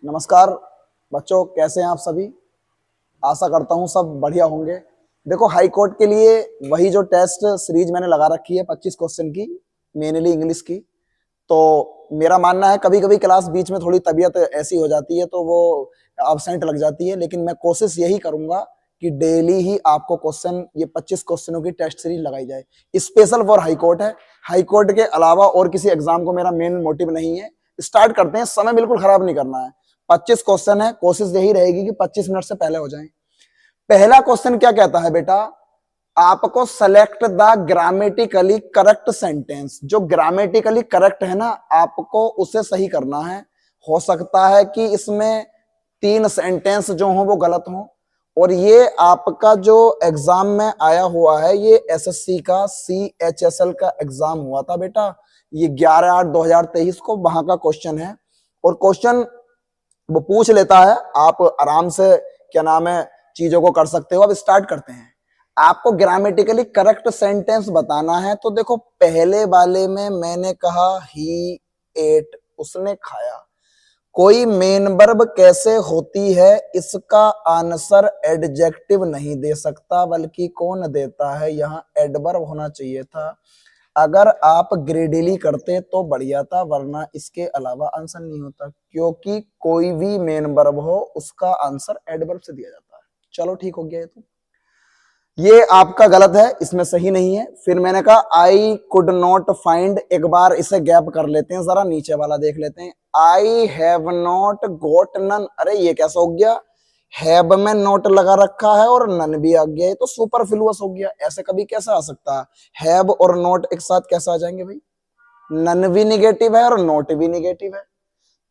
नमस्कार बच्चों, कैसे हैं आप सभी। आशा करता हूं सब बढ़िया होंगे। देखो, हाई कोर्ट के लिए वही जो टेस्ट सीरीज मैंने लगा रखी है 25 क्वेश्चन की, मेनली इंग्लिश की। तो मेरा मानना है कभी कभी क्लास बीच में थोड़ी तबीयत ऐसी हो जाती है तो वो absent लग जाती है, लेकिन मैं कोशिश यही करूंगा कि डेली ही आपको क्वेश्चन, ये 25 क्वेश्चनों की टेस्ट सीरीज लगाई जाए। स्पेशल फॉर हाई कोर्ट है। हाई कोर्ट के अलावा और किसी एग्जाम को मेरा मेन मोटिव नहीं है। स्टार्ट करते हैं, समय बिल्कुल खराब नहीं करना है। 25 क्वेश्चन है, कोशिश यही रहेगी कि 25 मिनट से पहले हो जाए। पहला क्वेश्चन क्या कहता है बेटा, आपको select the grammatically correct sentence. जो ग्रामेटिकली करेक्ट है ना, आपको उसे सही करना है। हो सकता है कि इसमें 3 सेंटेंस जो हो वो गलत हो। और ये आपका जो एग्जाम में आया हुआ है, ये एसएससी का CHSL का एग्जाम हुआ था बेटा। ये 11/8/2023 को वहां का क्वेश्चन है। और क्वेश्चन वो पूछ लेता है, आप आराम से क्या नाम है चीजों को कर सकते हो। अब स्टार्ट करते हैं। आपको ग्रामेटिकली करेक्ट सेंटेंस बताना है। तो देखो, पहले वाले में मैंने कहा ही एट, उसने खाया। कोई मेन वर्ब कैसे होती है, इसका आंसर एडजेक्टिव नहीं दे सकता, बल्कि कौन देता है, यहां एडवर्ब होना चाहिए था। अगर आप ग्रेडिली करते तो बढ़िया था, वरना इसके अलावा आंसर नहीं होता, क्योंकि कोई भी मेन वर्ब हो उसका आंसर एडवर्ब से दिया जाता है। चलो ठीक हो गया ये तो। ये आपका गलत है, इसमें सही नहीं है। फिर मैंने कहा आई कुड नॉट फाइंड, एक बार इसे गैप कर लेते हैं, जरा नीचे वाला देख लेते हैं। I have not got none, अरे ये कैसा हो गया, हैव में नॉट लगा रखा है और नन भी आ गया, ये तो सुपरफ्लुअस हो गया। ऐसे कभी कैसे आ सकता है, हैव और नॉट एक साथ कैसे आ जाएंगे भाई। नन भी निगेटिव है और नॉट भी निगेटिव है।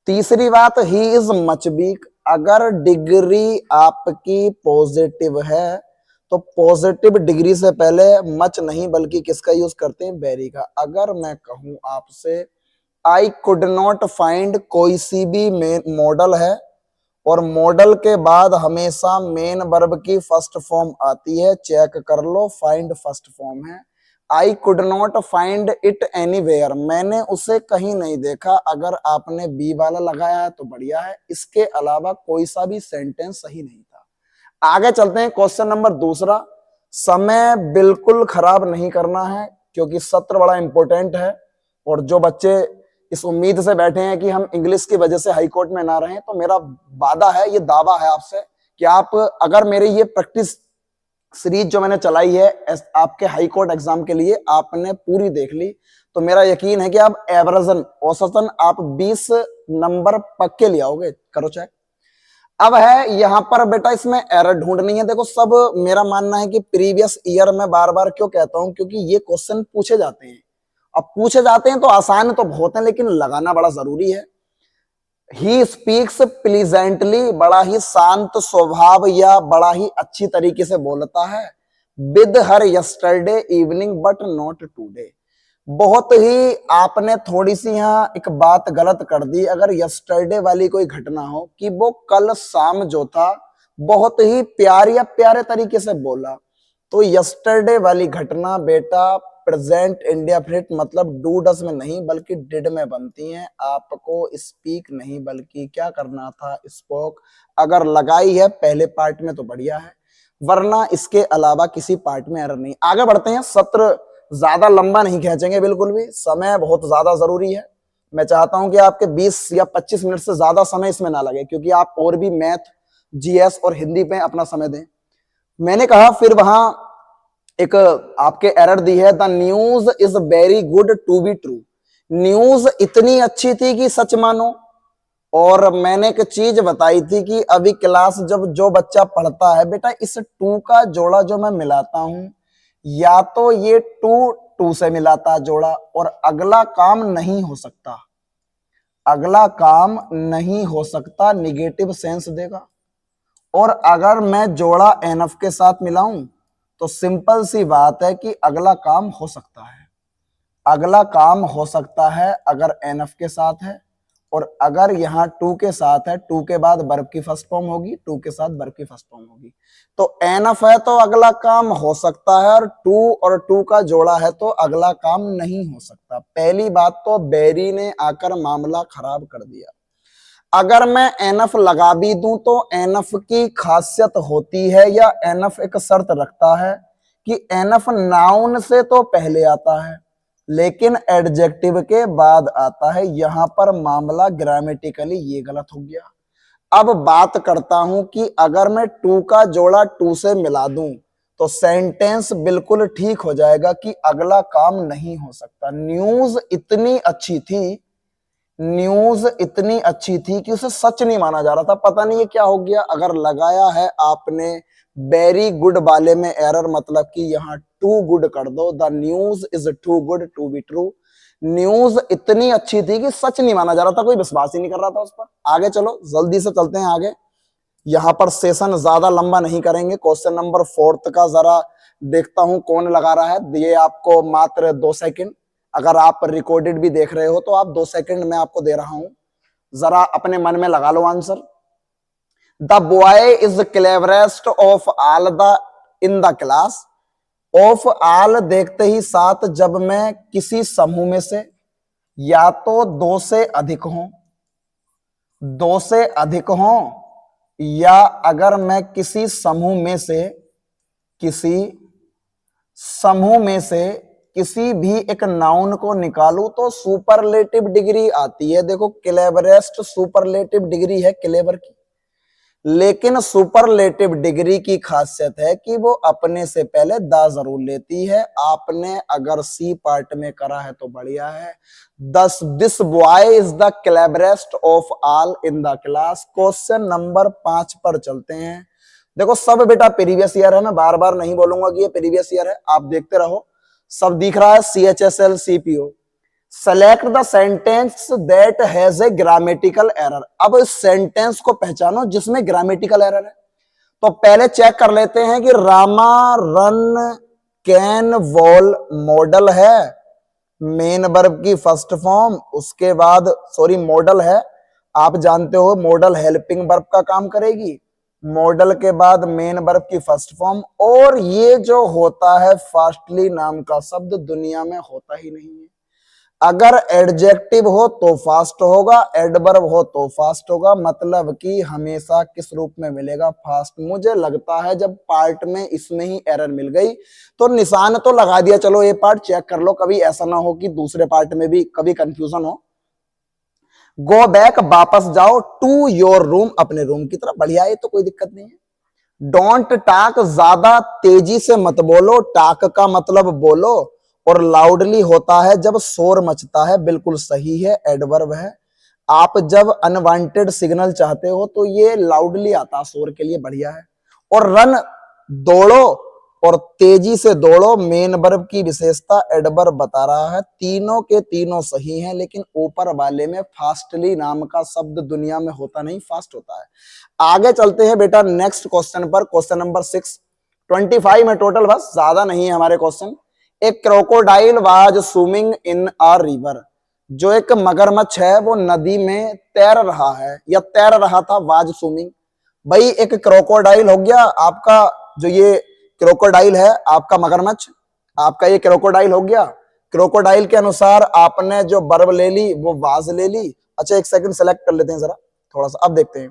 तीसरी बात, ही इज मच वीक। अगर डिग्री आपकी पॉजिटिव है तो पॉजिटिव डिग्री से पहले मच नहीं बल्कि किसका यूज करते हैं, वेरी का। अगर मैं कहूं आपसे आई कुड नॉट फाइंड, कोई सी भी मॉडल है और मॉडल के बाद हमेशा मेन वर्ब की फर्स्ट फॉर्म आती है, चेक कर लो, फाइंड फर्स्ट फॉर्म है। I could not find it anywhere, मैंने उसे कहीं नहीं देखा। अगर आपने बी वाला लगाया है तो बढ़िया है, इसके अलावा कोई सा भी सेंटेंस सही नहीं था। आगे चलते हैं, क्वेश्चन नंबर दूसरा। समय बिल्कुल खराब नहीं करना है, क्योंकि सत्र बड़ा इंपॉर्टेंट है। और जो बच्चे इस उम्मीद से बैठे हैं कि हम इंग्लिश की वजह से हाई कोर्ट में ना रहें, तो मेरा वादा है, ये दावा है आपसे कि आप अगर मेरे ये प्रैक्टिस सीरीज जो मैंने चलाई है आपके हाई कोर्ट एग्जाम के लिए, आपने पूरी देख ली, तो मेरा यकीन है कि आप एवरेजन, औसतन आप 20 नंबर पक्के ले आओगे। करो चेक। अब है यहां पर बेटा, इसमें एरर ढूंढनी है। देखो, सब मेरा मानना है कि प्रीवियस ईयर में बार बार क्यों कहता हूं, क्योंकि ये क्वेश्चन पूछे जाते हैं। अब पूछे जाते हैं तो आसान तो बहुत है, लेकिन लगाना बड़ा जरूरी है। ही स्पीक्स प्लीजेंटली, बड़ा ही शांत स्वभाव या बड़ा ही अच्छी तरीके से बोलता है। With her yesterday evening but not today, बहुत ही आपने थोड़ी सी यहां एक बात गलत कर दी। अगर यस्टरडे वाली कोई घटना हो कि वो कल शाम जो था बहुत ही प्यार या प्यारे तरीके से बोला, तो यस्टरडे वाली घटना बेटा प्रेजेंट इंडेफिनिट मतलब डू डस में नहीं बल्कि डिड में बनती हैं। आपको स्पीक नहीं बल्कि क्या करना था, स्पोक। अगर लगाई है पहले पार्ट में तो बढ़िया है, वरना इसके अलावा किसी पार्ट में एरर नहीं। आगे बढ़ते हैं, सत्र ज्यादा लंबा नहीं खींचेंगे बिल्कुल भी, समय बहुत ज्यादा जरूरी है। मैं चाहता हूं कि आपके 20 या 25 मिनट से ज्यादा समय इसमें ना लगे, क्योंकि आप और भी मैथ, जीएस और हिंदी पे अपना समय दें। मैंने कहा फिर वहां एक आपके एरर दी है, the news is very good to be true. News इतनी अच्छी थी कि सच मानो। और मैंने एक चीज बताई थी कि अभी क्लास जब जो बच्चा पढ़ता है बेटा, इस टू का जोड़ा जो मैं मिलाता हूं, या तो ये टू टू से मिलाता जोड़ा और अगला काम नहीं हो सकता, अगला काम नहीं हो सकता, निगेटिव सेंस देगा। और अगर मैं जोड़ा एनएफ के साथ मिलाऊं तो सिंपल सी बात है कि अगला काम हो सकता है, अगला काम हो सकता है अगर एनएफ के साथ है। और अगर यहां टू के साथ है, टू के बाद वर्ब की फर्स्ट फॉर्म होगी, टू के साथ वर्ब की फर्स्ट फॉर्म होगी। तो एनएफ है तो अगला काम हो सकता है, और टू का जोड़ा है तो अगला काम नहीं हो सकता। पहली बात तो बेरी ने आकर मामला खराब कर दिया। अगर मैं एनफ लगा भी दूं तो एनफ की खासियत होती है या एनफ एक शर्त रखता है कि एनफ नाउन से तो पहले आता है लेकिन एडजेक्टिव के बाद आता है। यहां पर मामला ग्रामेटिकली ये गलत हो गया। अब बात करता हूं कि अगर मैं टू का जोड़ा टू से मिला दूं तो सेंटेंस बिल्कुल ठीक हो जाएगा कि अगला काम नहीं हो सकता। न्यूज इतनी अच्छी थी, न्यूज इतनी अच्छी थी कि उसे सच नहीं माना जा रहा था। पता नहीं ये क्या हो गया। अगर लगाया है आपने वेरी गुड वाले में एरर, मतलब कि यहाँ टू गुड कर दो। The news is too good to be true. News इतनी अच्छी थी कि सच नहीं माना जा रहा था, कोई विश्वास ही नहीं कर रहा था उस पर। आगे चलो, जल्दी से चलते हैं आगे। यहां पर सेशन ज्यादा लंबा नहीं करेंगे। क्वेश्चन नंबर 4 का जरा देखता हूं कौन लगा रहा है। ये आपको मात्र 2 सेकंड, अगर आप रिकॉर्डेड भी देख रहे हो तो आप 2 सेकंड में आपको दे रहा हूं, जरा अपने मन में लगा लो answer. The boy is cleverest of all the in the class. Of all देखते ही साथ, जब मैं किसी समूह में से या तो दो से अधिक हों, दो से अधिक हों, या अगर मैं किसी समूह में से, किसी समूह में से किसी भी एक नाउन को निकालूं तो सुपरलेटिव डिग्री आती है। देखो क्लेवरेस्ट सुपरलेटिव डिग्री है क्लेवर की, लेकिन सुपरलेटिव डिग्री की खासियत है कि वो अपने से पहले द जरूर लेती है। आपने अगर सी पार्ट में करा है तो बढ़िया है। This boy is the cleverest of all in the class. Question number 5 पर चलते हैं। देखो सब बेटा प्रीवियस ईयर है, मैं बार बार नहीं बोलूंगा कि ये प्रीवियस ईयर है, आप देखते रहो। सब दिख रहा है, CHSL CPO। Select the sentence that has a grammatical error. अब इस सेंटेंस को पहचानो जिसमें ग्रामेटिकल एरर है। तो पहले चेक कर लेते हैं कि Rama run can wall model है, मेन वर्ब की फर्स्ट फॉर्म, उसके बाद सॉरी मॉडल है, आप जानते हो मॉडल हेल्पिंग वर्ब का काम करेगी, मॉडल के बाद मेन वर्ब की फर्स्ट फॉर्म, और ये जो होता है फास्टली नाम का शब्द दुनिया में होता ही नहीं है। अगर एडजेक्टिव हो तो फास्ट होगा, एडवर्ब हो तो फास्ट होगा, मतलब कि हमेशा किस रूप में मिलेगा? फास्ट। मुझे लगता है जब पार्ट में इसमें ही एरर मिल गई तो निशान तो लगा दिया, चलो ये पार्ट चेक कर लो, कभी ऐसा ना हो कि दूसरे पार्ट में भी कभी कंफ्यूजन हो। गो बैक, वापस जाओ, टू योर रूम, अपने रूम की तरफ। बढ़िया है, तो कोई दिक्कत नहीं है। डोंट टॉक, ज्यादा तेजी से मत बोलो। टॉक का मतलब बोलो, और लाउडली होता है जब शोर मचता है, बिल्कुल सही है, एडवर्ब है। आप जब अनवांटेड सिग्नल चाहते हो तो ये लाउडली आता शोर के लिए, बढ़िया है। और रन, दौड़ो, और तेजी से दौड़ो, मेन वर्ब की विशेषता एडवर्ब बता रहा है। तीनों के तीनों सही हैं, लेकिन ऊपर वाले में फास्टली नाम का शब्द दुनिया में होता नहीं, फास्ट होता है। आगे चलते हैं बेटा नेक्स्ट क्वेश्चन पर। क्वेश्चन नंबर 6, 25 में टोटल, बस ज्यादा नहीं है हमारे क्वेश्चन। एक crocodile was swimming in a river. जो एक मगरमच्छ है वो नदी में तैर रहा है या तैर रहा था, वाज स्विमिंग। भाई एक क्रोकोडाइल हो गया आपका, जो ये क्रोकोडाइल है आपका मगरमच्छ, आपका ये क्रोकोडाइल हो गया। क्रोकोडाइल के अनुसार आपने जो वर्ब ले ली वो वाज ले ली। अच्छा एक सेकंड सेलेक्ट कर लेते हैं जरा, थोड़ा सा अब देखते हैं।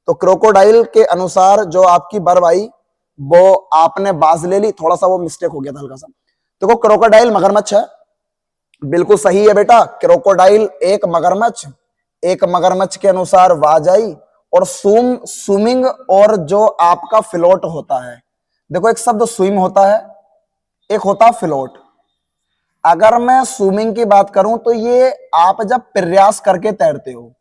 तो क्रोकोडाइल के अनुसार जो आपकी वर्ब आई वो आपने वाज ले ली, थोड़ा सा वो मिस्टेक हो गया था हल्का सा। देखो क्रोकोडाइल मगरमच्छ है, बिल्कुल सही है बेटा। क्रोकोडाइल एक मगरमच्छ, एक मगरमच्छ के अनुसार वाज आई। और स्विमिंग और जो आपका फ्लोट होता है, देखो एक शब्द स्विम होता है, एक होता फ्लोट। अगर मैं स्विमिंग की बात करूं तो ये आप जब प्रयास करके तैरते हो,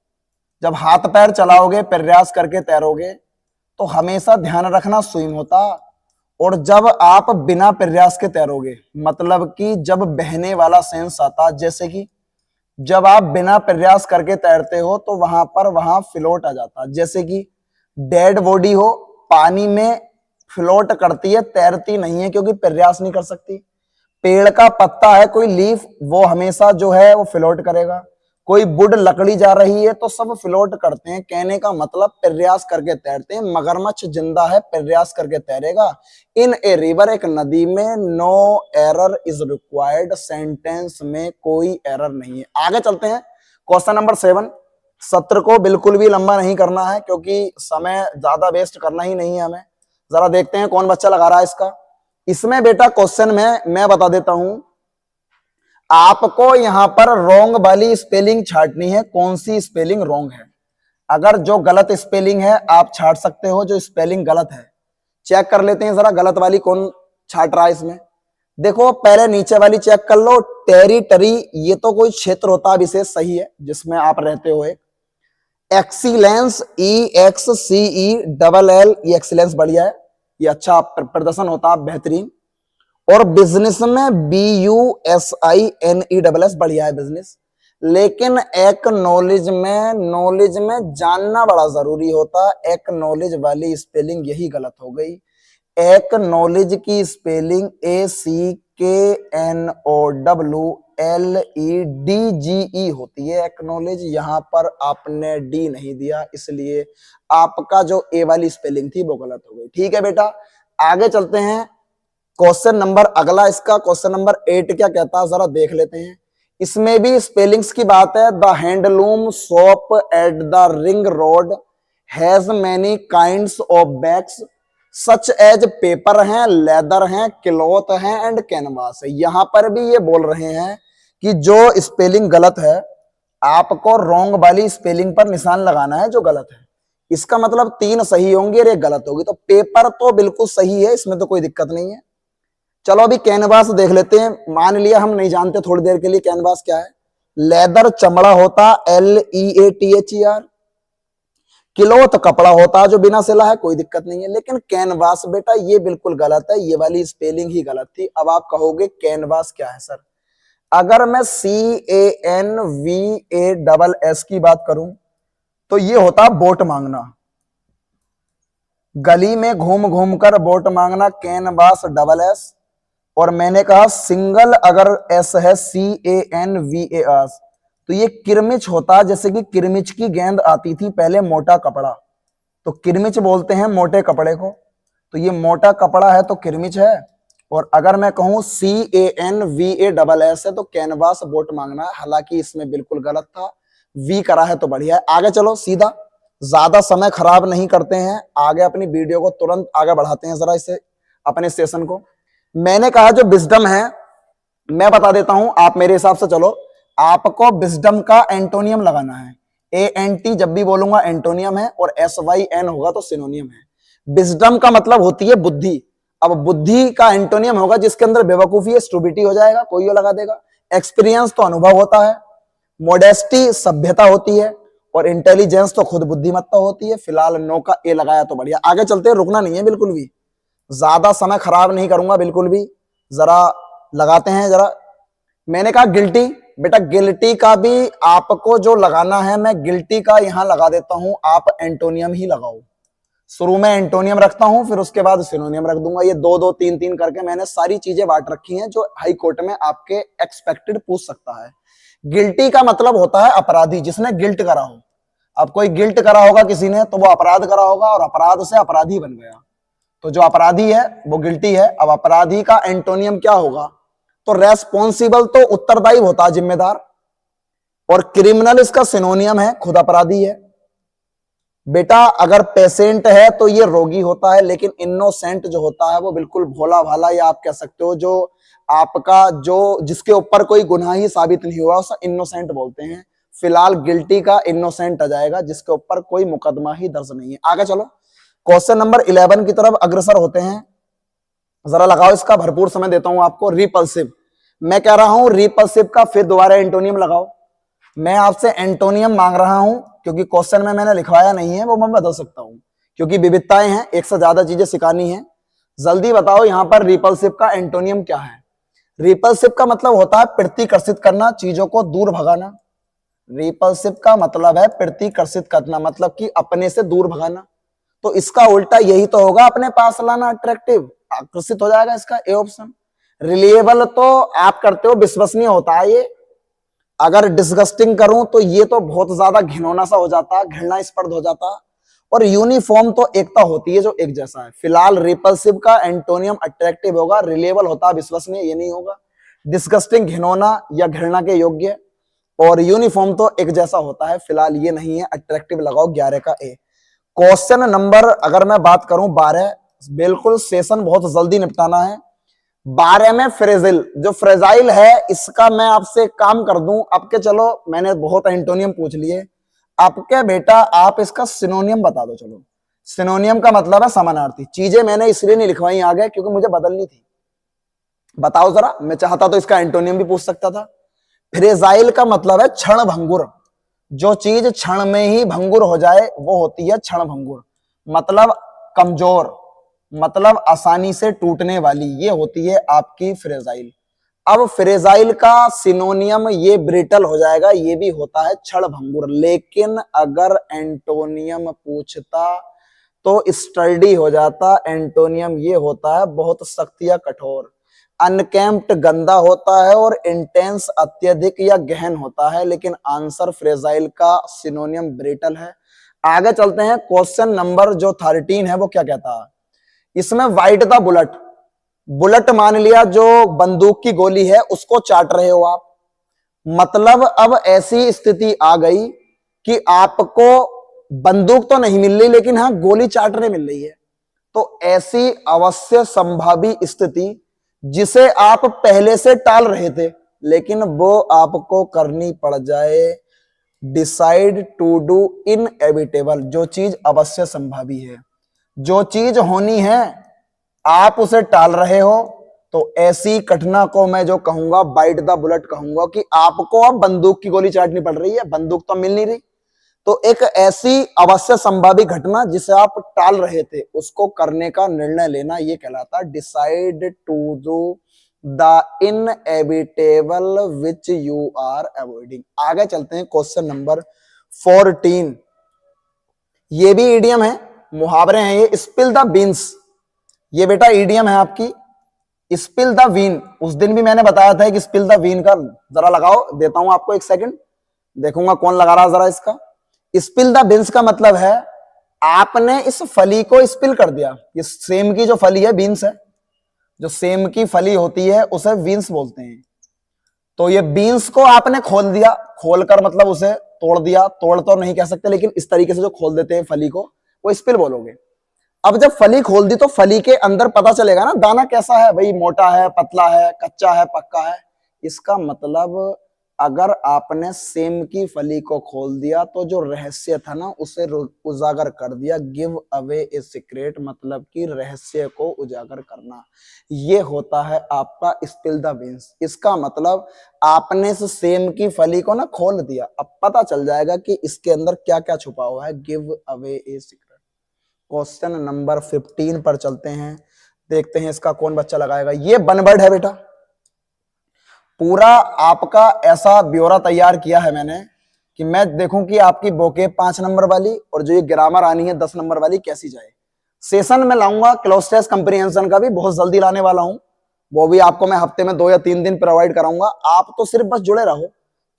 जब हाथ पैर चलाओगे प्रयास करके तैरोगे तो हमेशा ध्यान रखना स्विम होता। और जब आप बिना प्रयास के तैरोगे, मतलब कि जब बहने वाला सेंस आता, जैसे कि जब आप बिना प्रयास करके तैरते हो तो वहां फ्लोट आ जाता। जैसे कि डेड बॉडी हो, पानी में फ्लोट करती है, तैरती नहीं है क्योंकि प्रयास नहीं कर सकती। पेड़ का पत्ता है, कोई लीफ, वो हमेशा जो है वो फ्लोट करेगा। कोई वुड लकड़ी जा रही है तो सब फ्लोट करते हैं। कहने का मतलब प्रयास करके तैरते हैं। मगरमच्छ जिंदा है, प्रयास करके तैरेगा। इन ए रिवर, एक नदी में, no error is required, sentence में कोई एरर नहीं है। आगे चलते हैं क्वेश्चन नंबर 7। सत्र को बिल्कुल भी लंबा नहीं करना है क्योंकि समय ज्यादा वेस्ट करना ही नहीं है हमें। जरा देखते हैं कौन बच्चा लगा रहा है इसका। इसमें बेटा क्वेश्चन में मैं बता देता हूं, आपको यहां पर रोंग वाली स्पेलिंग छांटनी है। कौन सी स्पेलिंग रोंग है? अगर जो गलत स्पेलिंग है आप छांट सकते हो, जो स्पेलिंग गलत है चेक कर लेते हैं जरा, गलत वाली कौन छांट रहा है इसमें। देखो पहले नीचे वाली चेक कर लो, टेरिटरी, ये तो कोई क्षेत्र होता है विशेष, सही है, जिसमें आप रहते हो। एक एक्सीलेंस, EXCELL, ये एक्सीलेंस बढ़िया है, ये अच्छा प्रदर्शन होता है, बेहतरीन। और बिजनेस में BUSINESS बढ़िया है बिजनेस। लेकिन एक नॉलेज में जानना बड़ा जरूरी होता है, एक नॉलेज वाली स्पेलिंग यही गलत हो गई। एक नॉलेज की स्पेलिंग ACKNOWLEDGE होती है, एक नॉलेज। यहां पर आपने डी नहीं दिया, इसलिए आपका जो ए वाली स्पेलिंग थी वो गलत हो गई। ठीक है बेटा, आगे चलते हैं। क्वेश्चन नंबर अगला इसका, क्वेश्चन नंबर 8 क्या कहता है जरा देख लेते हैं। इसमें भी स्पेलिंग्स की बात है। The handloom shop at the ring road has many kinds of bags such as paper हैं, लेदर हैं, क्लॉथ हैं एंड कैनवास है। यहां पर भी ये बोल रहे हैं कि जो स्पेलिंग गलत है आपको रोंग वाली स्पेलिंग पर निशान लगाना है जो गलत है। इसका मतलब 3 सही होंगे और एक गलत होगी। तो पेपर तो बिल्कुल सही है, इसमें तो कोई दिक्कत नहीं है। चलो अभी कैनवास देख लेते हैं। मान लिया हम नहीं जानते थोड़ी देर के लिए कैनवास क्या है। लेदर चमड़ा होता, LEATHER। क्लॉथ कपड़ा होता जो बिना सिला है, कोई दिक्कत नहीं है। लेकिन कैनवास बेटा ये बिल्कुल गलत है, ये वाली स्पेलिंग ही गलत थी। अब आप कहोगे कैनवास क्या है सर? अगर मैं CANVASS की बात करूं तो ये होता वोट मांगना, गली में घूम घूम कर वोट मांगना, कैनवास डबल एस। और मैंने कहा सिंगल अगर एस है CANVAS तो ये किरमिच होता, जैसे कि किरमिच की गेंद आती थी पहले, मोटा कपड़ा, तो किरमिच बोलते हैं मोटे कपड़े को। तो ये मोटा कपड़ा है तो किरमिच है। और अगर मैं कहूं CANVASS है तो कैनवास वोट मांगना है। हालांकि इसमें बिल्कुल गलत था, वी करा है तो बढ़िया है। आगे चलो सीधा, ज्यादा समय खराब नहीं करते हैं, आगे अपनी वीडियो को तुरंत आगे बढ़ाते हैं जरा इसे, अपने सेशन को। मैंने कहा जो विजडम है मैं बता देता हूं, आप मेरे हिसाब से चलो। आपको विजडम का एंटोनियम लगाना है। ANT जब भी बोलूंगा एंटोनियम है, और SYN होगा तो सिनोनियम है। विजडम का मतलब होती है बुद्धि। अब बुद्धि का एंटोनियम होगा जिसके अंदर बेवकूफी है, स्टूपिडिटी हो जाएगा, कोई और लगा देगा। एक्सपीरियंस तो अनुभव होता है, मोडेस्टी सभ्यता होती है, और इंटेलिजेंस तो खुद बुद्धिमत्ता होती है। फिलहाल नो का ए लगाया तो बढ़िया। आगे चलते हैं, रुकना नहीं है बिल्कुल भी, ज्यादा समय खराब नहीं करूंगा बिल्कुल भी। जरा लगाते हैं जरा। मैंने कहा गिल्टी, बेटा गिल्टी का भी आपको जो लगाना है, मैं गिल्टी का यहां लगा देता हूं, आप एंटोनियम ही लगाओ। शुरू में एंटोनियम रखता हूं, फिर उसके बाद सिनोनियम रख दूंगा। ये 2 2 3 3 करके मैंने सारी चीजें बांट रखी हैं जो हाई कोर्ट में आपके एक्सपेक्टेड पूछ सकता है। गिल्टी का मतलब होता है अपराधी, जिसने गिल्ट करा हो। अब कोई गिल्ट करा होगा किसी ने तो वो अपराध करा होगा, और अपराध से अपराधी बन गया, तो जो अपराधी है वो गिल्टी है। अब अपराधी का एंटोनियम क्या होगा? तो रेस्पॉन्सिबल तो उत्तरदायी होता है, जिम्मेदार। और क्रिमिनल इसका सिनोनियम है, खुद अपराधी है। बेटा अगर पेशेंट है तो ये रोगी होता है, लेकिन इनोसेंट जो होता है वो बिल्कुल भोला भाला, या आप कह सकते हो जो आपका जो जिसके ऊपर कोई गुनाह ही साबित नहीं हुआ उसे इनोसेंट बोलते हैं। फिलहाल गिल्टी का इनोसेंट आ जाएगा, जिसके ऊपर कोई मुकदमा ही दर्ज नहीं है। आगे चलो क्वेश्चन नंबर 11 की तरफ अग्रसर होते हैं। जरा लगाओ इसका, भरपूर समय देता हूं आपको। रिपल्सिव, मैं कह रहा हूं रिपल्सिव का फिर दोबारा एंटोनियम लगाओ। मैं आपसे एंटोनियम मांग रहा हूं क्योंकि क्वेश्चन में मैंने लिखवाया नहीं है, वो मैं बदल सकता हूं क्योंकि विविधताएं हैं, एक से ज्यादा चीजें सिखानी है। जल्दी बताओ यहां पर रिपल्सिव का एंटोनियम क्या है? रिपल्सिव का मतलब होता है प्रतिकर्षित करना, चीजों को दूर भगाना। रिपल्सिव का मतलब है प्रतिकर्षित करना, मतलब कि अपने से दूर भगाना। तो इसका उल्टा यही तो होगा, अपने पास लाना, अट्रैक्टिव, आकर्षित हो जाएगा इसका ए ऑप्शन। रिलेएबल तो आप करते हो, विश्वसनीय होता है ये। अगर डिस्गस्टिंग करूं तो ये तो बहुत ज्यादा घिनौना सा हो जाता, घृणास्पद हो जाता। और यूनिफॉर्म तो एकता होती है जो एक जैसा है। फिलहाल रिपल्सिव का एंटोनियम अट्रैक्टिव होगा, रिलेएबल होता विश्वसनीय, ये नहीं होगा। डिस्गस्टिंग घिनौना या घृणा के योग्य, और यूनिफॉर्म तो एक जैसा होता है, फिलहाल ये नहीं है, अट्रैक्टिव लगाओ 11 का ए। क्वेश्चन नंबर अगर मैं बात करूं 12, बिल्कुल सेशन बहुत जल्दी निपटाना है। 12 में फ्रेजिल, जो फ्रेजाइल है इसका मैं आपसे काम कर दूं। आपके चलो मैंने बहुत एंटोनियम पूछ लिए, आपके बेटा आप इसका सिनोनियम बता दो। चलो सिनोनियम का मतलब है समानार्थी। चीजें मैंने इसलिए नहीं लिखवाई आगे क्योंकि मुझे बदलनी थी। बताओ जरा, मैं चाहता तो इसका एंटोनियम भी पूछ सकता था। फ्रेजाइल का मतलब है क्षण भंगुर, जो चीज क्षण में ही भंगुर हो जाए वो होती है क्षण भंगुर। मतलब कमजोर, मतलब आसानी से टूटने वाली, ये होती है आपकी फ्रेजाइल। अब फ्रेजाइल का सिनोनियम ये ब्रिटल हो जाएगा, ये भी होता है क्षण भंगुर। लेकिन अगर एंटोनियम पूछता तो स्टर्डी हो जाता। एंटोनियम ये होता है बहुत सख्त या कठोर। अनकैम्प्ड गंदा होता है और इंटेंस अत्यधिक या गहन होता है। लेकिन आंसर फ्रेजाइल का सिनोनियम ब्रिटल है। आगे चलते हैं, क्वेश्चन नंबर जो 13 है वो क्या कहता है। इसमें वाइट द बुलेट, बुलेट मान लिया जो बंदूक की गोली है उसको चाट रहे हो आप। मतलब अब ऐसी स्थिति आ गई कि आपको बंदूक तो नहीं मिल रही लेकिन हाँ गोली चाटने मिल रही है। तो ऐसी अवश्य संभावी स्थिति जिसे आप पहले से टाल रहे थे लेकिन वो आपको करनी पड़ जाए, डिसाइड टू डू इनएविटेबल, जो चीज अवश्य संभावी है, जो चीज होनी है आप उसे टाल रहे हो। तो ऐसी घटना को मैं जो कहूंगा बाइट द बुलेट कहूंगा कि आपको अब बंदूक की गोली चाटनी पड़ रही है, बंदूक तो मिल नहीं रही। तो एक ऐसी अवश्य संभावी घटना जिसे आप टाल रहे थे उसको करने का निर्णय लेना, ये कहलाता decide to do the inevitable which you are avoiding. आगे चलते हैं, क्वेश्चन नंबर 14। ये भी ईडियम है, मुहावरे हैं ये। स्पिल द बीन्स, ये बेटा ईडियम है आपकी। स्पिल द वीन, उस दिन भी मैंने बताया था कि स्पिल द वीन का जरा लगाओ, देता हूं आपको एक सेकंड, देखूंगा कौन लगा रहा जरा इसका। स्पिल द बीन्स का मतलब है आपने इस फली को स्पिल कर दिया। ये सेम की जो फली है बीन्स है, जो सेम की फली होती है उसे बीन्स बोलते हैं। तो ये बीन्स को आपने खोल दिया, खोलकर मतलब उसे तोड़ दिया, तोड़ तो नहीं कह सकते लेकिन इस तरीके से जो खोल देते हैं फली को वो स्पिल बोलोगे। अब जब फली खोल दी तो फली के अंदर पता चलेगा ना दाना कैसा है, भाई मोटा है, पतला है, कच्चा है, पक्का है। इसका मतलब अगर आपने सेम की फली को खोल दिया तो जो रहस्य था ना उसे उजागर कर दिया। गिव अवे ए सीक्रेट, मतलब कि रहस्य को उजागर करना, ये होता है आपका स्पिल द बीन्स। इसका मतलब आपने इस सेम की फली को ना खोल दिया, अब पता चल जाएगा कि इसके अंदर क्या क्या छुपा हुआ है। Give away a secret. Question number 15 पर चलते हैं, देखते हैं इसका कौन बच्चा लगाएगा। ये वन वर्ड है बेटा, पूरा आपका ऐसा ब्यौरा तैयार किया है मैंने कि मैं देखूं कि आपकी बोके 5 नंबर वाली और जो ये ग्रामर आनी है 10 नंबर वाली कैसी जाए। सेशन में लाऊंगा क्लोज टेस्ट कंप्रीहेंशन का भी बहुत जल्दी लाने वाला हूं, वो भी आपको मैं हफ्ते में 2 या 3 दिन प्रोवाइड कराऊंगा। आप तो सिर्फ बस जुड़े रहो,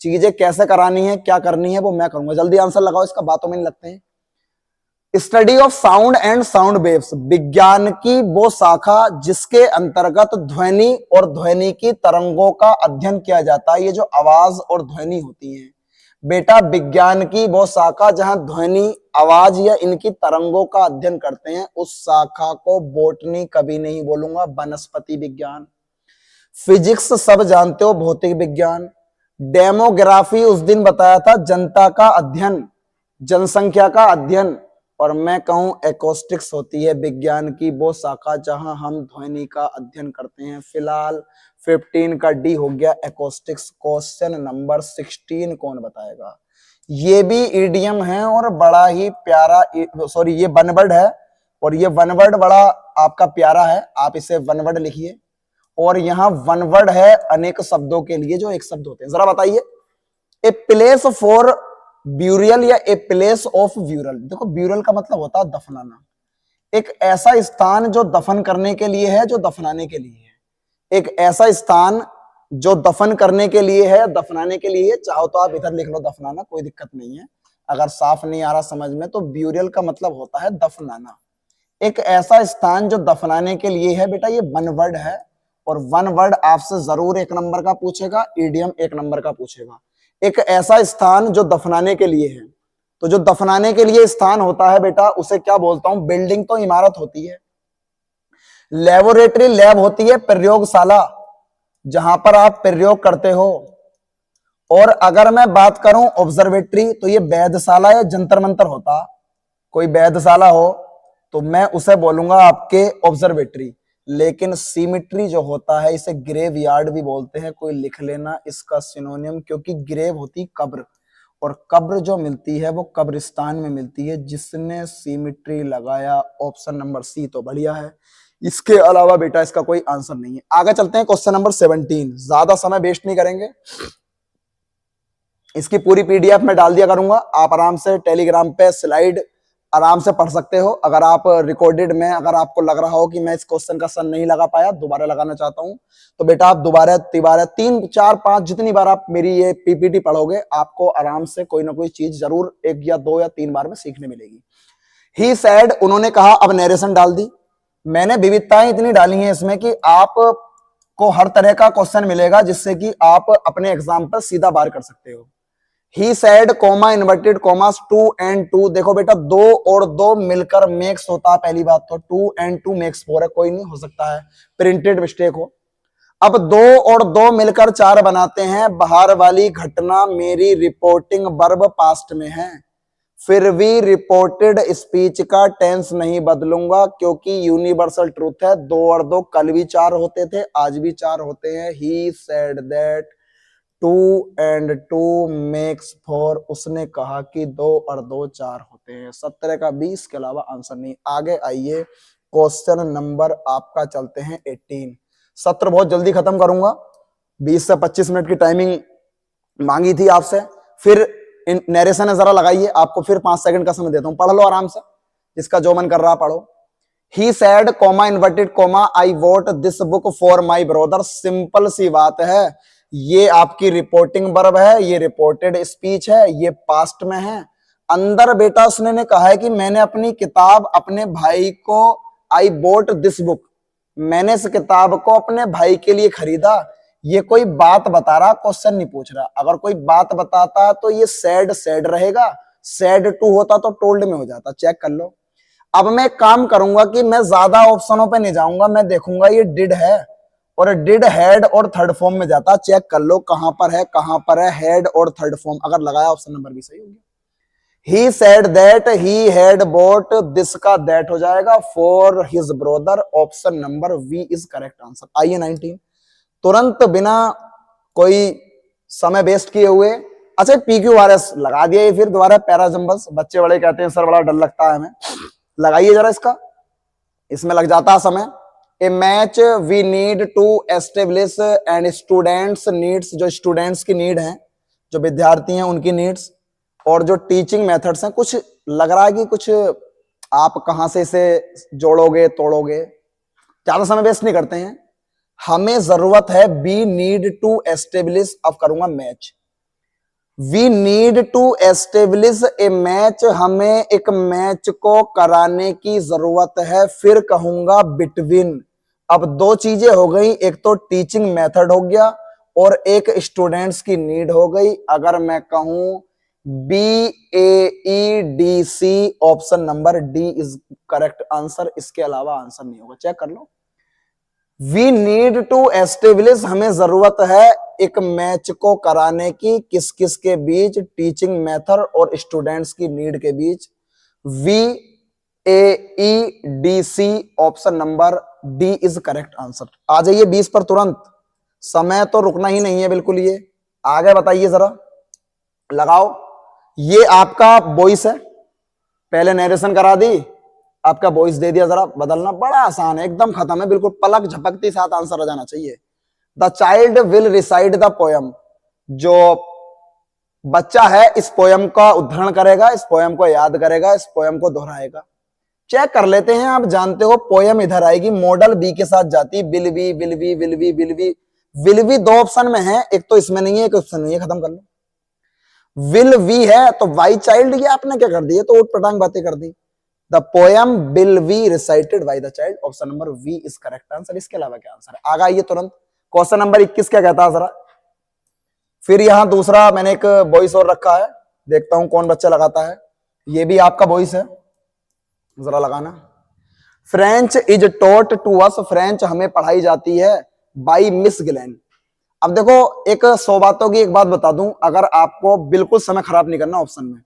चीजें कैसे करानी है क्या करनी है वो मैं करूंगा। जल्दी आंसर लगाओ इसका, बातों में नहीं लगते हैं। Study of sound and sound waves, विज्ञान की वो शाखा जिसके अंतर्गत ध्वनि और ध्वनि की तरंगों का अध्ययन किया जाता है। ये जो आवाज और ध्वनि होती है बेटा, विज्ञान की वो शाखा जहां ध्वनि, आवाज या इनकी तरंगों का अध्ययन करते हैं, उस शाखा को बोटनी कभी नहीं बोलूंगा, वनस्पति विज्ञान। फिजिक्स सब जानते हो, भौतिक विज्ञान। डेमोग्राफी उस दिन बताया था, जनता का अध्ययन, जनसंख्या का अध्ययन। और मैं कहूं एकॉस्टिक्स होती है विज्ञान की वो शाखा जहां हम ध्वनि का अध्ययन करते हैं। फिलहाल 15 का डी हो गया एकॉस्टिक्स। क्वेश्चन नंबर 16 कौन बताएगा। ये भी ईडियम है और बड़ा ही प्यारा, सॉरी ये वन वर्ड है और ये वन वर्ड बड़ा आपका प्यारा है, आप इसे वन वर्ड लिखिए। और यहाँ वन वर्ड है अनेक शब्दों के लिए जो एक शब्द होते हैं। जरा बताइए, ए प्लेस फॉर ब्यूरियल या ए प्लेस ऑफ ब्यूरल। देखो ब्यूरल का मतलब होता है दफनाना, एक ऐसा स्थान जो दफन करने के लिए है, जो दफनाने के लिए है। एक ऐसा स्थान जो दफन करने के लिए है, दफनाने के लिए। चाहो तो आप इधर लिख लो दफनाना, कोई दिक्कत नहीं है। अगर साफ नहीं आ रहा समझ में तो ब्यूरियल का मतलब होता है दफनाना। एक ऐसा स्थान जो दफनाने के लिए है बेटा, ये वन वर्ड है। और वन वर्ड आपसे जरूर 1 नंबर का पूछेगा, ईडियम 1 नंबर का पूछेगा। एक ऐसा स्थान जो दफनाने के लिए है। तो जो दफनाने के लिए स्थान होता है बेटा उसे क्या बोलता हूं? बिल्डिंग तो इमारत होती है। लेबोरेटरी लैब होती है प्रयोगशाला, जहां पर आप प्रयोग करते हो। और अगर मैं बात करूं ऑब्जर्वेटरी, तो ये वेधशाला या जंतर मंतर होता। कोई वेधशाला हो तो मैं उसे बोलूंगा आपके ऑब्जर्वेटरी। लेकिन सीमिट्री जो होता है इसे ग्रेव यार्ड भी बोलते हैं, कोई लिख लेना इसका सिनोनियम, क्योंकि ग्रेव होती कब्र, और कब्र जो मिलती है वो कब्रिस्तान में मिलती है। जिसने सीमिट्री लगाया ऑप्शन नंबर सी तो बढ़िया है, इसके अलावा बेटा इसका कोई आंसर नहीं है। आगे चलते हैं क्वेश्चन नंबर 17। ज्यादा समय वेस्ट नहीं करेंगे, इसकी पूरी पीडीएफ में डाल दिया करूंगा, आप आराम से टेलीग्राम पे स्लाइड आराम से पढ़ सकते हो। अगर आप रिकॉर्डेड में अगर आपको लग रहा हो कि मैं इस क्वेश्चन का सन नहीं लगा पाया, दोबारा लगाना चाहता हूं, तो बेटा आप दोबारा तिबारा 3 4 5 जितनी बार आप मेरी ये पीपीटी पढ़ोगे, आपको आराम से कोई ना कोई चीज जरूर 1 या 2 या 3 बार में सीखने मिलेगी। ही सैड, उन्होंने कहा। अब नरेशन डाल दी मैंने। विविधताएं इतनी डाली हैं इसमें कि आप को हर तरह का क्वेश्चन मिलेगा, जिससे कि आप अपने एग्जाम पर सीधा बार कर सकते हो। He said comma inverted commas 2 and 2, देखो बेटा 2 और 2 मिलकर मेक्स होता है। पहली बात तो 2 and 2 मेक्स 4 है, कोई नहीं, हो सकता है प्रिंटेड मिस्टेक हो। अब 2 और 2 मिलकर 4 बनाते हैं। बाहर वाली घटना मेरी रिपोर्टिंग वर्ब पास्ट में है, फिर भी रिपोर्टेड स्पीच का टेंस नहीं बदलूंगा, क्योंकि यूनिवर्सल ट्रूथ है। 2 और 2 कल भी 4 होते थे, आज भी 4 होते हैं। ही सेड दैट 2 and 2 makes 4, उसने कहा कि 2 और 2 4 होते हैं। 17 का 20 के अलावा आंसर नहीं। आगे आइए क्वेश्चन नंबर आपका चलते हैं 18। सत्र बहुत जल्दी खत्म करूंगा, 20 से 25 मिनट की टाइमिंग मांगी थी आपसे। फिर नरेशन है, जरा लगाइए, आपको फिर 5 सेकंड का समय देता हूं, पढ़ लो आराम से, जिसका जो मन कर रहा पढ़ो। He said comma inverted comma I wrote this book for my brother, simple सी बात है, ये आपकी रिपोर्टिंग वर्ब है, ये रिपोर्टेड स्पीच है, ये पास्ट में है। अंदर बेटा उसने ने कहा है कि मैंने अपनी किताब अपने भाई को, आई बोट दिस बुक, मैंने इस किताब को अपने भाई के लिए खरीदा। ये कोई बात बता रहा, क्वेश्चन नहीं पूछ रहा। अगर कोई बात बताता तो ये सैड सैड रहेगा, सैड टू होता तो टोल्ड में हो जाता। चेक कर लो। अब मैं काम करूंगा कि मैं ज्यादा ऑप्शनों पे नहीं जाऊंगा, मैं देखूंगा ये डिड है, और डिड हेड और थर्ड फॉर्म में जाता। चेक कर लो कहां पर है, कहां पर है हेड और थर्ड फॉर्म। अगर लगाया ऑप्शन नंबर भी सही हो गया। He said that he had bought, this का दैट हो जाएगा, for his brother, option number B is correct answer. आइए 19, तुरंत बिना कोई समय वेस्ट किए हुए, अच्छा PQRS लगा दिया ये, फिर दोबारा पैराजम्बल्स, बच्चे बड़े कहते हैं सर बड़ा डर लगता है हमें, लगाइए जरा इसका, इसमें लग जाता है समय। A match we need to establish and students needs, जो स्टूडेंट्स की नीड है, जो विद्यार्थी हैं उनकी नीड्स, और जो टीचिंग मेथड्स हैं। कुछ लग रहा है कि कुछ आप कहां से इसे जोड़ोगे तोड़ोगे, ज्यादा समय वेस्ट नहीं करते हैं, हमें जरूरत है बी नीड टू एस्टेब्लिश। अब करूंगा match, we need to establish a match, हमें एक मैच को कराने की जरूरत है। फिर कहूंगा बिटवीन। अब 2 चीजें हो गई, एक तो टीचिंग मेथड हो गया और एक स्टूडेंट्स की नीड हो गई। अगर मैं कहूं BAEDC, option number D is correct answer, इसके अलावा आंसर नहीं होगा। चेक कर लो। वी नीड टू एस्टेब्लिश, हमें जरूरत है एक मैच को कराने की, किस किस के बीच, टीचिंग मेथड और स्टूडेंट्स की नीड के बीच। VAEDC, option number D is correct answer. आ जाइए 20 पर तुरंत, समय तो रुकना ही नहीं है बिल्कुल। ये आगे बताइए जरा, लगाओ। ये आपका वॉइस है, पहले नरेशन करा दी, आपका वॉइस दे दिया, जरा बदलना बड़ा आसान है, एकदम खत्म है, बिल्कुल पलक झपकते साथ आंसर आ जाना चाहिए। The child will reside the poem, जो बच्चा है इस पोयम का उद्धरण करेगा, इस पोयम को याद करेगा, इस पोयम को दोहराएगा। चेक कर लेते हैं, आप जानते हो पोयम इधर आएगी, मॉडल बी के साथ जाती, will be will be will be will be. Will be 2 option में है, एक तो इसमें नहीं है, एक ऑप्शन नहीं है, खत्म कर लो। विल वी है तो वाई चाइल्ड, ये आपने क्या कर दिया, तो उठ पटांग बातें कर दी। The poem will be recited by the child, option number B is correct answer. इसके अलावा क्या आंसर है? आगा आइए तुरंत, क्वेश्चन नंबर 21 क्या कहता है जरा, फिर यहाँ दूसरा मैंने एक वॉइस और रखा है, देखता हूं कौन बच्चा लगाता है। ये भी आपका वॉइस है, जरा लगाना। French is taught to us, French हमें पढ़ाई जाती है बाई मिस गिलेन। अब देखो, एक 100 बातों की एक बात बता दूं, अगर आपको बिल्कुल समय खराब नहीं करना, ऑप्शन में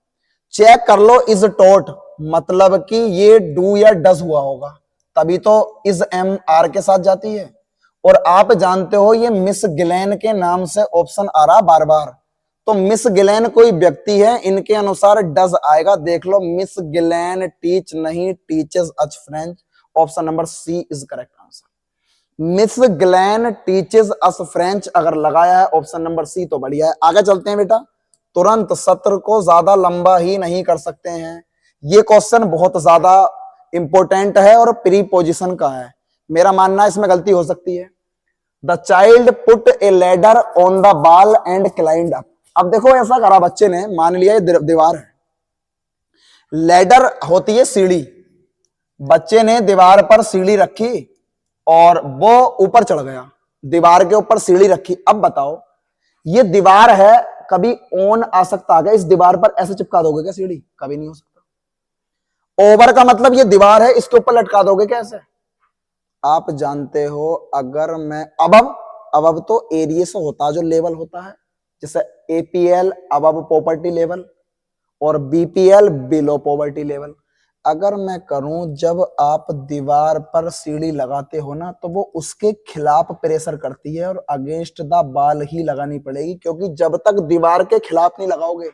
चेक कर लो इज टॉट मतलब कि ये डू या डज हुआ होगा, तभी तो इज एम आर के साथ जाती है। और आप जानते हो ये मिस गिलेन के नाम से ऑप्शन आ रहा बार बार, तो मिस गिलेन कोई व्यक्ति है, इनके अनुसार डज आएगा। देख लो, मिस गिलेन टीच नहीं, teaches us French. Option number C is correct answer. Miss Gillen teaches us French अगर लगाया है ऑप्शन नंबर सी तो बढ़िया है। आगे चलते हैं बेटा, तुरंत सत्र को ज्यादा लंबा ही नहीं कर सकते हैं। ये क्वेश्चन बहुत ज्यादा इंपॉर्टेंट है और प्रीपोजिशन का है, मेरा मानना है इसमें गलती हो सकती है। The child put a ladder on the ball and क्लाइंड up. अब देखो, ऐसा करा बच्चे ने, मान लिया ये दीवार है, लेडर होती है सीढ़ी, बच्चे ने दीवार पर सीढ़ी रखी और वो ऊपर चढ़ गया, दीवार के ऊपर सीढ़ी रखी। अब बताओ, ये दीवार है, कभी ऑन आ सकता है? इस दीवार पर ऐसे चिपका दोगे क्या सीढ़ी? कभी नहीं हो सकता। ओवर का मतलब ये दीवार है, इसके ऊपर लटका दोगे कैसे? आप जानते हो, अगर मैं अबव तो एरिया से होता जो लेवल होता है, जैसे एपीएल अबव पॉवर्टी लेवल और बीपीएल बिलो पॉवर्टी लेवल। अगर मैं करूं, जब आप दीवार पर सीढ़ी लगाते हो ना, तो वो उसके खिलाफ प्रेशर करती है और अगेंस्ट द बॉल ही लगानी पड़ेगी, क्योंकि जब तक दीवार के खिलाफ नहीं लगाओगे,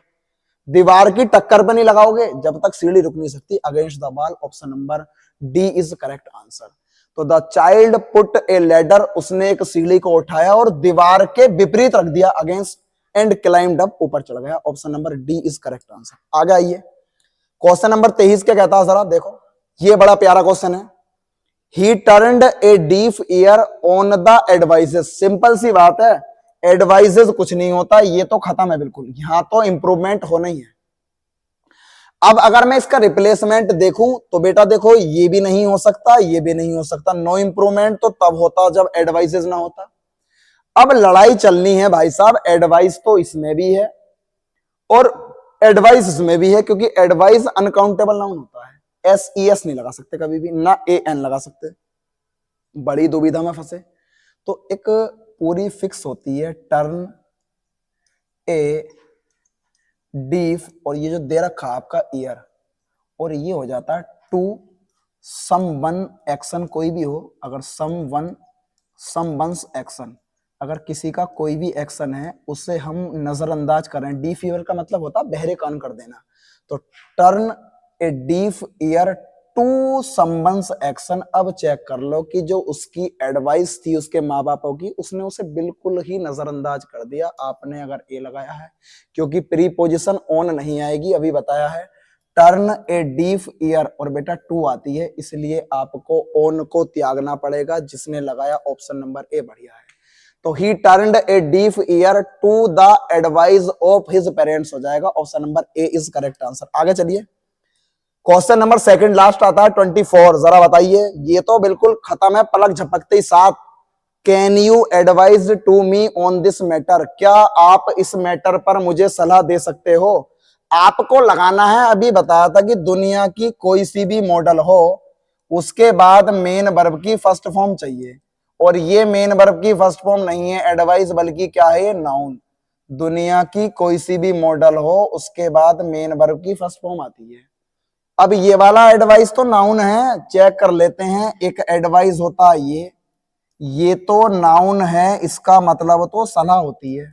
दीवार की टक्कर पे नहीं लगाओगे, जब तक सीढ़ी रुक नहीं सकती। Against the ball, option number D is correct answer. तो the child put a ladder, उसने एक सीढ़ी को उठाया और दीवार के विपरीत रख दिया, अगेंस्ट, एंड क्लाइम्ड अप, ऊपर चढ़ गया। Option number D is correct answer. आगे आइए, क्वेश्चन नंबर 23 क्या कहता है, जरा देखो, ये बड़ा प्यारा क्वेश्चन है। He turned a deaf ear on the advises. Simple सी बात है, एडवाइजेस कुछ नहीं होता, ये तो खत्म है बिल्कुल, यहां तो इंप्रूवमेंट होना ही है। अब अगर मैं इसका रिप्लेसमेंट देखूं तो बेटा देखो, ये भी नहीं हो सकता, ये भी नहीं हो सकता। नो इंप्रूवमेंट तो तब होता जब एडवाइजेस ना होता। अब लड़ाई चलनी है भाई साहब, एडवाइस तो इसमें भी है और एडवाइस इसमें भी है, क्योंकि एडवाइस अनकाउंटेबल नाउन होता है। एस नहीं लगा सकते कभी भी, ना एन लगा सकते, बड़ी दुविधा में फंसे। तो एक पूरी फिक्स होती है, टर्न ए डीफ, और ये जो दे रखा आपका ईयर, और ये हो जाता है टू सम वन एक्शन, कोई भी हो, अगर सम वंस एक्शन, अगर किसी का कोई भी एक्शन है उसे हम नजरअंदाज करें। डी फीवर का मतलब होता है बहरे कान कर देना। तो turn a deaf ear to someone's action. अब चेक कर लो कि जो उसकी एडवाइस थी उसके माँ बापों की, उसने उसे बिल्कुल ही नजरअंदाज कर दिया। आपने अगर ए लगाया है, क्योंकि प्रीपोजिशन ऑन नहीं आएगी, अभी बताया है, टर्न ए डीफ ईयर, और बेटा टू आती है, इसलिए आपको ऑन को त्यागना पड़ेगा। जिसने लगाया ऑप्शन नंबर ए बढ़िया है। तो he turned a deaf ear to the advice of his parents हो जाएगा। Option number A is correct answer. आगे चलिए, क्वेश्चन नंबर सेकंड लास्ट आता है 24। जरा बताइए, ये तो बिल्कुल खत्म है पलक झपकते ही साथ। Can you advise to me on this matter? क्या आप इस मैटर पर मुझे सलाह दे सकते हो? आपको लगाना है, अभी बताया था कि दुनिया की कोई सी भी मॉडल हो, उसके बाद मेन वर्ब की फर्स्ट फॉर्म चाहिए, और ये मेन वर्ब की फर्स्ट फॉर्म नहीं है एडवाइस, बल्कि क्या है, नाउन। दुनिया की कोई सी भी मॉडल हो, उसके बाद मेन वर्ब की फर्स्ट फॉर्म आती है। अब ये वाला एडवाइस तो नाउन है, चेक कर लेते हैं। एक एडवाइस होता है ये तो नाउन है, इसका मतलब तो सलाह होती है।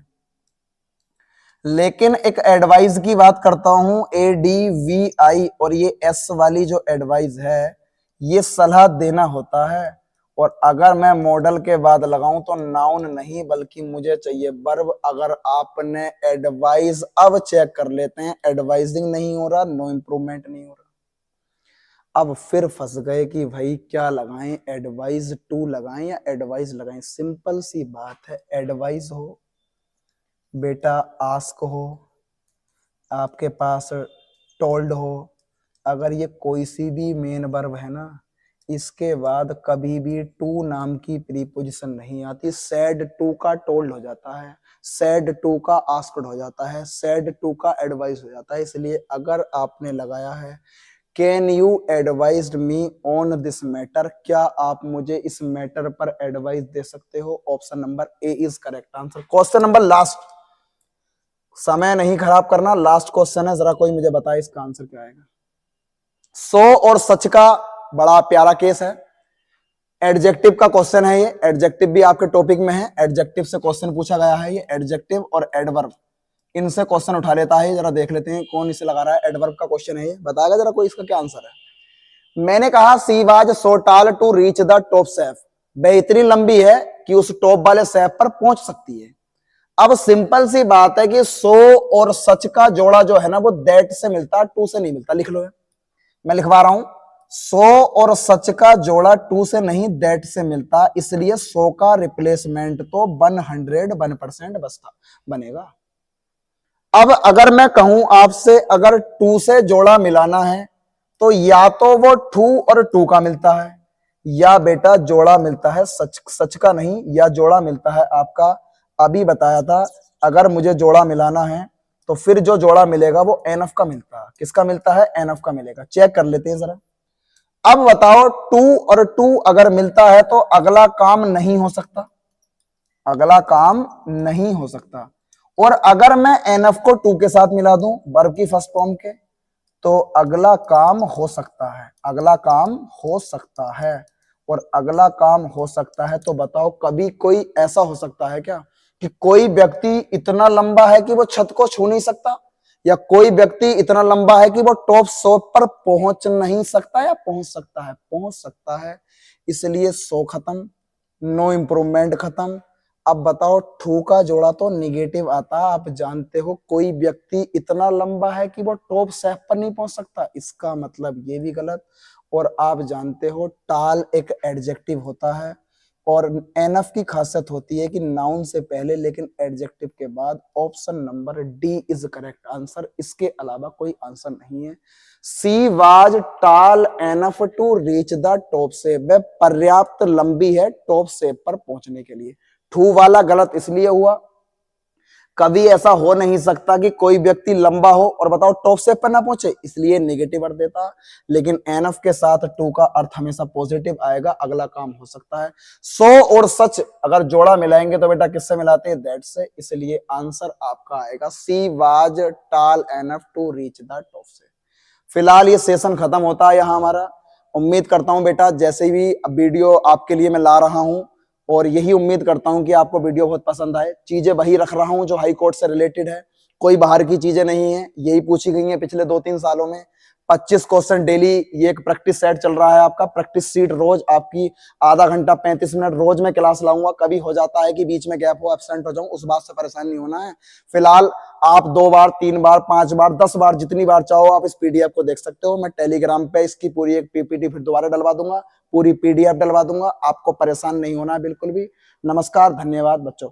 लेकिन एक एडवाइस की बात करता हूं, ADVI, और ये एस वाली जो एडवाइस है, ये सलाह देना होता है। और अगर मैं मॉडल के बाद लगाऊं तो नाउन नहीं, बल्कि मुझे चाहिए वर्ब। अगर आपने एडवाइस, अब चेक कर लेते हैं, एडवाइजिंग नहीं हो रहा, नो इंप्रूवमेंट नहीं हो रहा। अब फिर फंस गए कि भाई क्या लगाएं, एडवाइस टू लगाएं या एडवाइस लगाएं। सिंपल सी बात है, एडवाइस हो बेटा, आस्क हो, आपके पास टोल्ड हो, अगर ये कोई सी भी मेन वर्ब है ना, इसके बाद कभी भी टू नाम की प्रीपोजिशन नहीं आती। सैड टू का टोल्ड हो जाता है, सैड टू का आस्क्ड हो जाता है, सैड टू का एडवाइस हो जाता है। इसलिए अगर आपने लगाया है can you advise me on this matter, क्या आप मुझे इस मैटर पर एडवाइस दे सकते हो, option number A is correct answer. Question number last, समय नहीं खराब करना, लास्ट क्वेश्चन है, जरा कोई मुझे बताए इसका आंसर क्या आएगा। सो और सच का बड़ा प्यारा केस है, एडजेक्टिव का क्वेश्चन है ये, एडजेक्टिव भी आपके टॉपिक में है, एडजेक्टिव से क्वेश्चन पूछा गया है ये, एडजेक्टिव और एडवर्ब इनसे क्वेश्चन उठा लेता है। जरा देख लेते हैं कौन इसे लगा रहा है, एडवर्ब का क्वेश्चन है ये, बताएगा जरा कोई इसका क्या आंसर है। मैंने कहा सी was so tall to reach the top shelf, वह इतनी लंबी है कि उस टॉप वाले शेफ पर पहुंच सकती है। अब सिंपल सी बात है कि सो और सच का जोड़ा जो है ना वो दैट से मिलता है, टू से नहीं मिलता। लिख लो, मैं लिखवा रहा हूं, सो और सच का जोड़ा टू से नहीं दैट से मिलता, इसलिए सो का रिप्लेसमेंट तो 101% बनेगा। अब अगर मैं कहूं आपसे अगर टू से जोड़ा मिलाना है तो या तो वो टू और टू का मिलता है, या बेटा जोड़ा मिलता है सच का नहीं, या जोड़ा मिलता है आपका, अभी बताया था अगर मुझे जोड़ा मिलाना है तो फिर जो जोड़ा मिलेगा वो एनएफ का मिलता है। किसका मिलता है, एनएफ का मिलेगा। चेक कर लेते हैं जरा। अब बताओ टू और टू अगर मिलता है तो अगला काम नहीं हो सकता, अगला काम नहीं हो सकता। और अगर मैं एनएफ को टू के साथ मिला दूं वर्ब की फर्स्ट फॉर्म के, तो अगला काम हो सकता है, अगला काम हो सकता है। और अगला काम हो सकता है तो बताओ कभी कोई ऐसा हो सकता है क्या कि कोई व्यक्ति इतना लंबा है कि वो छत को छू नहीं सकता, या कोई व्यक्ति इतना लंबा है कि वो टॉप शॉप पर पहुंच नहीं सकता, या पहुंच सकता है, पहुंच सकता है। इसलिए सो खत्म, नो इंप्रूवमेंट खत्म। अब बताओ टू का जोड़ा तो निगेटिव आता, आप जानते हो कोई व्यक्ति इतना लंबा है कि वो टॉप शेफ पर नहीं पहुंच सकता, इसका मतलब ये भी गलत। और आप जानते हो टाल एक एडजेक्टिव होता है, और एनएफ की खासियत होती है कि नाउन से पहले लेकिन एडजेक्टिव के बाद। Option number D is correct answer, इसके अलावा कोई आंसर नहीं है। She was tall enough to reach the top shelf, वह पर्याप्त लंबी है टॉप शेप पर पहुंचने के लिए। टू वाला गलत इसलिए हुआ, कभी ऐसा हो नहीं सकता कि कोई व्यक्ति लंबा हो और बताओ टॉप शेप पर ना पहुंचे, इसलिए नेगेटिव अर्थ देता। लेकिन एनएफ के साथ टू का अर्थ हमेशा पॉजिटिव आएगा, अगला काम हो सकता है। सो और सच अगर जोड़ा मिलाएंगे तो बेटा किससे मिलाते हैं, दैट से, इसलिए आंसर आपका आएगा she was tall enough to reach the top shelf. फिलहाल ये सेशन खत्म होता है यहाँ हमारा। उम्मीद करता हूं बेटा जैसे भी वीडियो आपके लिए मैं ला रहा हूं, और यही उम्मीद करता हूं कि आपको वीडियो बहुत पसंद आए। चीजें वही रख रहा हूं जो हाई कोर्ट से रिलेटेड है, कोई बाहर की चीजें नहीं है, यही पूछी गई है पिछले 2-3 सालों में। 25 क्वेश्चन डेली, ये एक प्रैक्टिस सेट चल रहा है आपका, प्रैक्टिस सीट रोज आपकी आधा घंटा 35 मिनट रोज में क्लास लाऊंगा। कभी हो जाता है कि बीच में गैप हो, एब्सेंट हो जाऊं, उस बात से परेशान नहीं होना है। फिलहाल आप 2 बार 3 बार 5 बार 10 बार जितनी बार चाहो आप इस पीडीएफ को देख सकते हो। मैं टेलीग्राम पे इसकी पूरी एक पीपीटी फिर दोबारा डलवा दूंगा, पूरी पीडीएफ डलवा दूंगा, आपको परेशान नहीं होना है बिल्कुल भी। नमस्कार, धन्यवाद बच्चों।